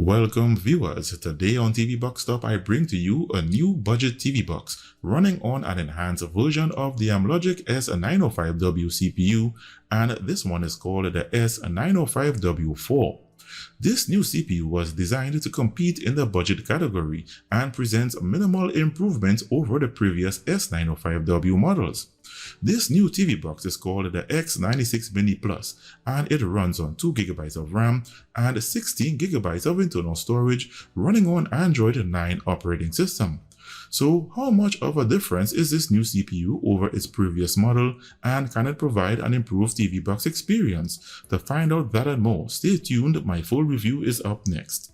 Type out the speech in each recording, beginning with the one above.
Welcome viewers, today on TV Box Top I bring to you a new budget TV box running on an enhanced version of the Amlogic S905W CPU, and this one is called the S905W4. This new CPU was designed to compete in the budget category and presents minimal improvements over the previous S905W models. This new TV box is called the X96 Mini Plus, and it runs on 2GB of RAM and 16GB of internal storage running on Android 9 operating system. So how much of a difference is this new CPU over its previous model, and can it provide an improved TV box experience? To find out that and more, stay tuned, my full review is up next.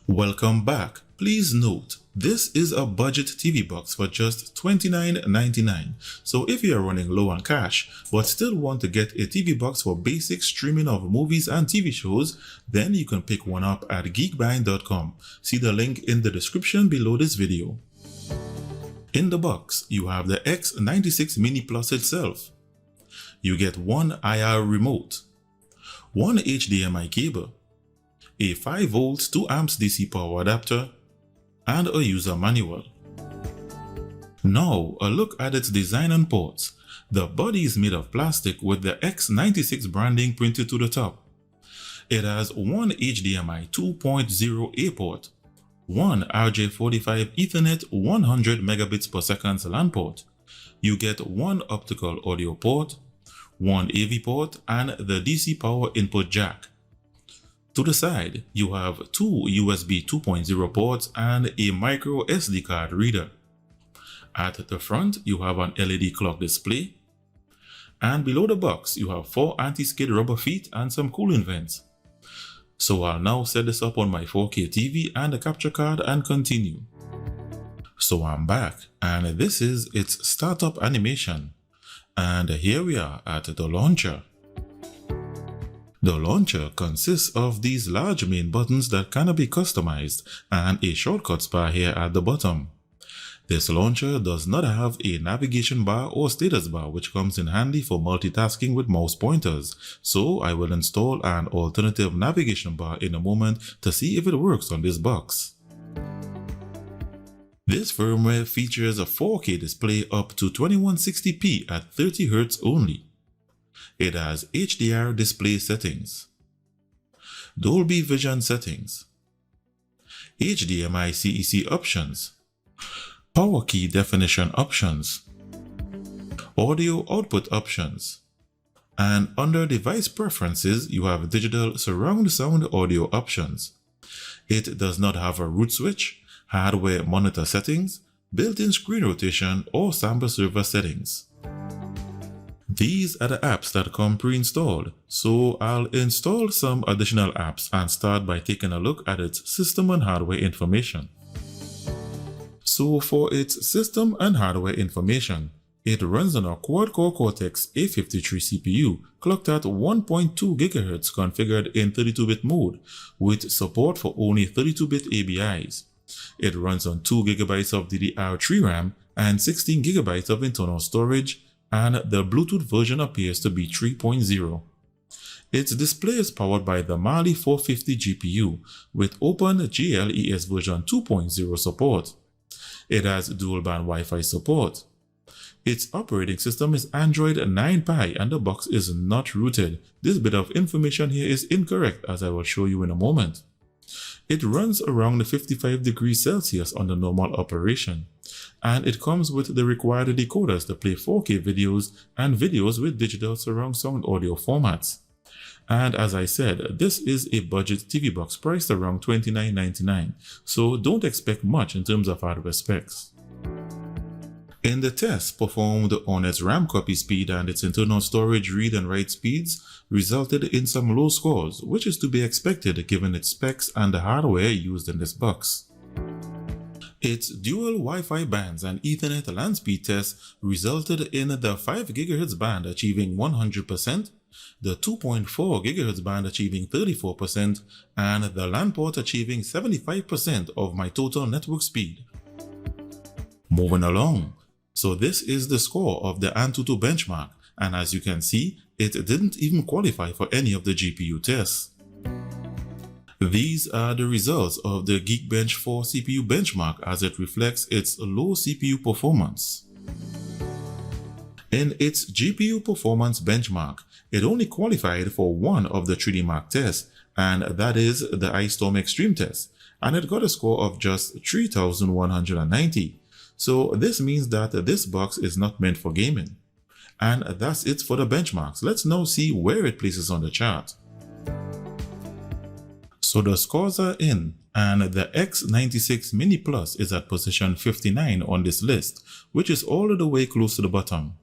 Welcome back. Please note, this is a budget TV box for just $29.99. So if you are running low on cash but still want to get a TV box for basic streaming of movies and TV shows, then you can pick one up at Geekbench.com. See the link in the description below this video. In the box, you have the X96 Mini Plus itself. You get one IR remote, one HDMI cable, a 5V 2A DC power adapter, and a user manual. Now, a look at its design and ports. The body is made of plastic with the X96 branding printed to the top. It has one HDMI 2.0A port, one RJ45 Ethernet 100 megabits per second LAN port. You get one optical audio port, one AV port, and the DC power input jack. To the side, you have two USB 2.0 ports and a micro SD card reader. At the front, you have an LED clock display. And below the box, you have 4 anti-skid rubber feet and some cooling vents. So I'll now set this up on my 4K TV and the capture card and continue. So I'm back, and this is its startup animation. And here we are at the launcher. The launcher consists of these large main buttons that can be customized and a shortcuts bar here at the bottom. This launcher does not have a navigation bar or status bar, which comes in handy for multitasking with mouse pointers, so I will install an alternative navigation bar in a moment to see if it works on this box. This firmware features a 4K display up to 2160p at 30Hz only. It has HDR display settings, Dolby Vision settings, HDMI CEC options, power key definition options, audio output options, and under device preferences you have digital surround sound audio options. It does not have a root switch, hardware monitor settings, built-in screen rotation, or sample server settings. These are the apps that come pre-installed, so I'll install some additional apps and start by taking a look at its system and hardware information. So for its system and hardware information, it runs on a quad-core Cortex A53 CPU clocked at 1.2 GHz configured in 32-bit mode with support for only 32-bit ABIs. It runs on 2 GB of DDR3 RAM and 16 GB of internal storage, and the Bluetooth version appears to be 3.0. Its display is powered by the Mali 450 GPU with OpenGL ES version 2.0 support. It has dual-band Wi-Fi support. Its operating system is Android 9 Pie and the box is not rooted. This bit of information here is incorrect, as I will show you in a moment. It runs around 55 degrees Celsius under normal operation, and it comes with the required decoders to play 4K videos and videos with digital surround sound audio formats. And as I said, this is a budget TV box priced around $29.99, so don't expect much in terms of hardware specs. In the tests performed on its RAM copy speed and its internal storage read and write speeds resulted in some low scores, which is to be expected given its specs and the hardware used in this box. Its dual Wi-Fi bands and Ethernet LAN speed tests resulted in the 5 GHz band achieving 100%, the 2.4 GHz band achieving 34%, and the LAN port achieving 75% of my total network speed. Moving along, So this is the score of the Antutu benchmark, and as you can see, it didn't even qualify for any of the GPU tests. These are the results of the Geekbench 4 CPU benchmark as it reflects its low CPU performance. In its GPU performance benchmark, it only qualified for one of the 3D Mark tests, and that is the Ice Storm Extreme test, and it got a score of just 3,190. So this means that this box is not meant for gaming. And that's it for the benchmarks. Let's now see where it places on the chart. So the scores are in, and the X96 Mini Plus is at position 59 on this list, which is all the way close to the bottom.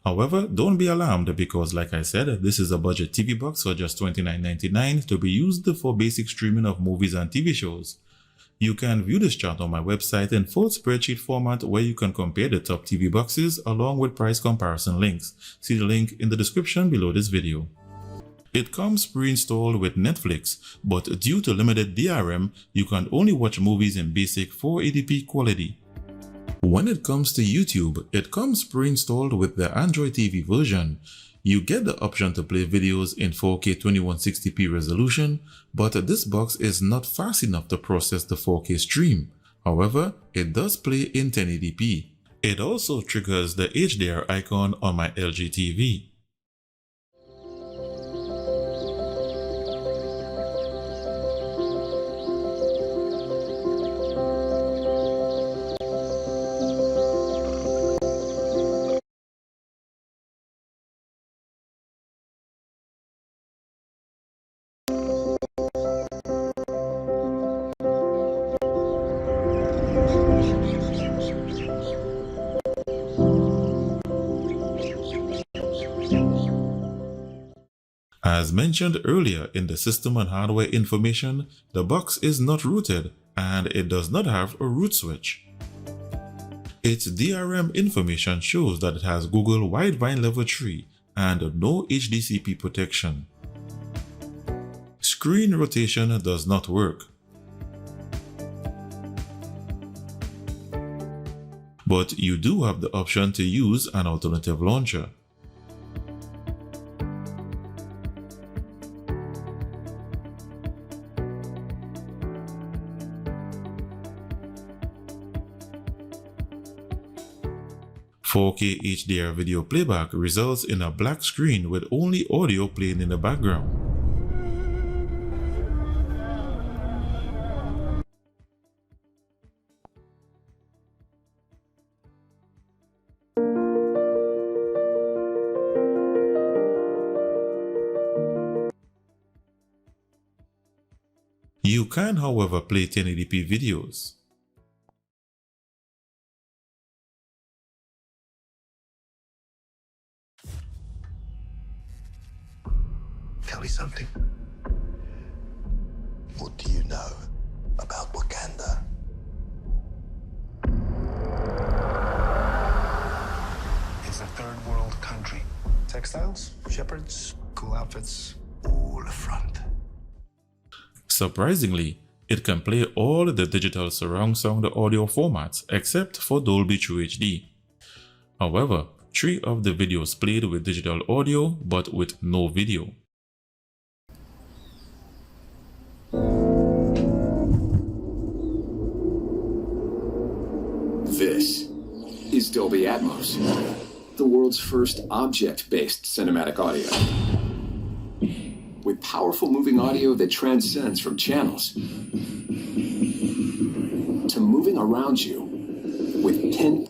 However, don't be alarmed because, like I said, this is a budget TV box for just $29.99 to be used for basic streaming of movies and TV shows. You can view this chart on my website in full spreadsheet format where you can compare the top TV boxes along with price comparison links. See the link in the description below this video. It comes pre-installed with Netflix, but due to limited DRM, you can only watch movies in basic 480p quality. When it comes to YouTube, it comes pre-installed with the Android TV version. You get the option to play videos in 4K 2160p resolution, but this box is not fast enough to process the 4K stream. However, it does play in 1080p. It also triggers the HDR icon on my LG TV. As mentioned earlier in the system and hardware information, the box is not rooted and it does not have a root switch. Its DRM information shows that it has Google Widevine Level 3 and no HDCP protection. Screen rotation does not work. But you do have the option to use an alternative launcher. "4K HDR video playback results in a black screen with only audio playing in the background." You can, however, play 1080p videos. Tell me something. What do you know about Wakanda? It's a third world country. Textiles, shepherds, cool outfits, all front. Surprisingly, it can play all the digital surround sound audio formats except for Dolby True HD. However, 3 of the videos played with digital audio but with no video. This is Dolby Atmos, the world's first object-based cinematic audio. With powerful moving audio that transcends from channels to moving around you with 10.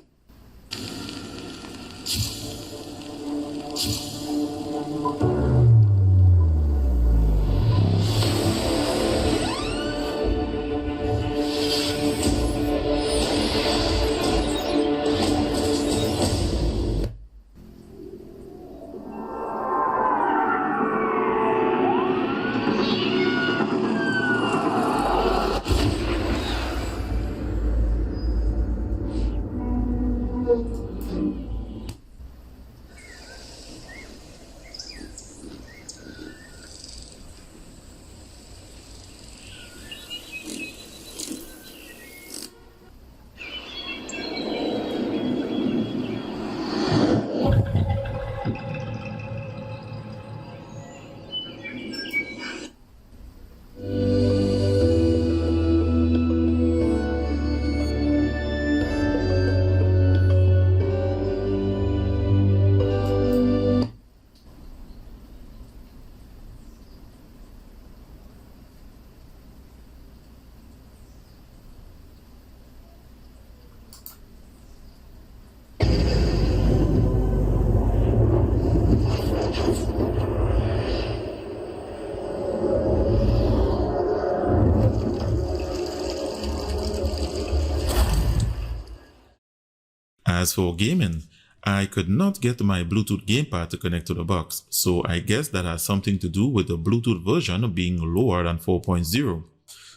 As for gaming, I could not get my Bluetooth gamepad to connect to the box, so I guess that has something to do with the Bluetooth version being lower than 4.0.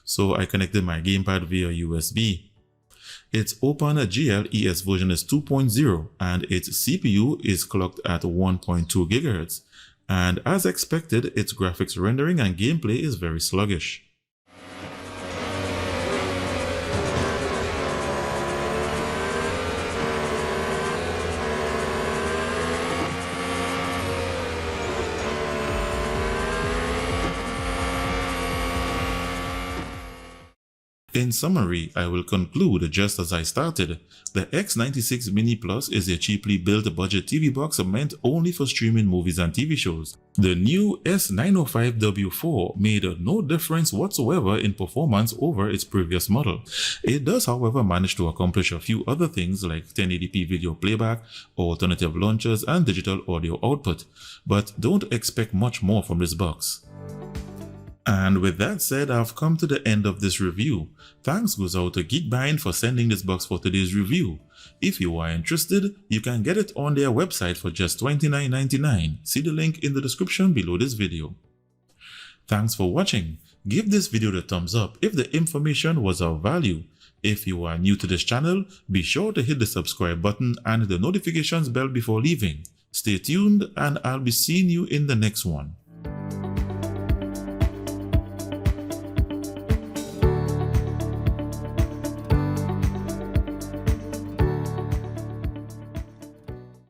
So I connected my gamepad via USB. Its OpenGL ES version is 2.0 and its CPU is clocked at 1.2 GHz. And as expected, its graphics rendering and gameplay is very sluggish. In summary, I will conclude just as I started. The X96 Mini Plus is a cheaply built budget TV box meant only for streaming movies and TV shows. The new S905W4 made no difference whatsoever in performance over its previous model. It does, however, manage to accomplish a few other things like 1080p video playback, alternative launchers, and digital audio output, but don't expect much more from this box. And with that said, I've come to the end of this review. Thanks goes out to Geekbench for sending this box for today's review. If you are interested, you can get it on their website for just $29.99. See the link in the description below this video. Thanks for watching. Give this video the thumbs up if the information was of value. If you are new to this channel, be sure to hit the subscribe button and the notifications bell before leaving. Stay tuned and I'll be seeing you in the next one.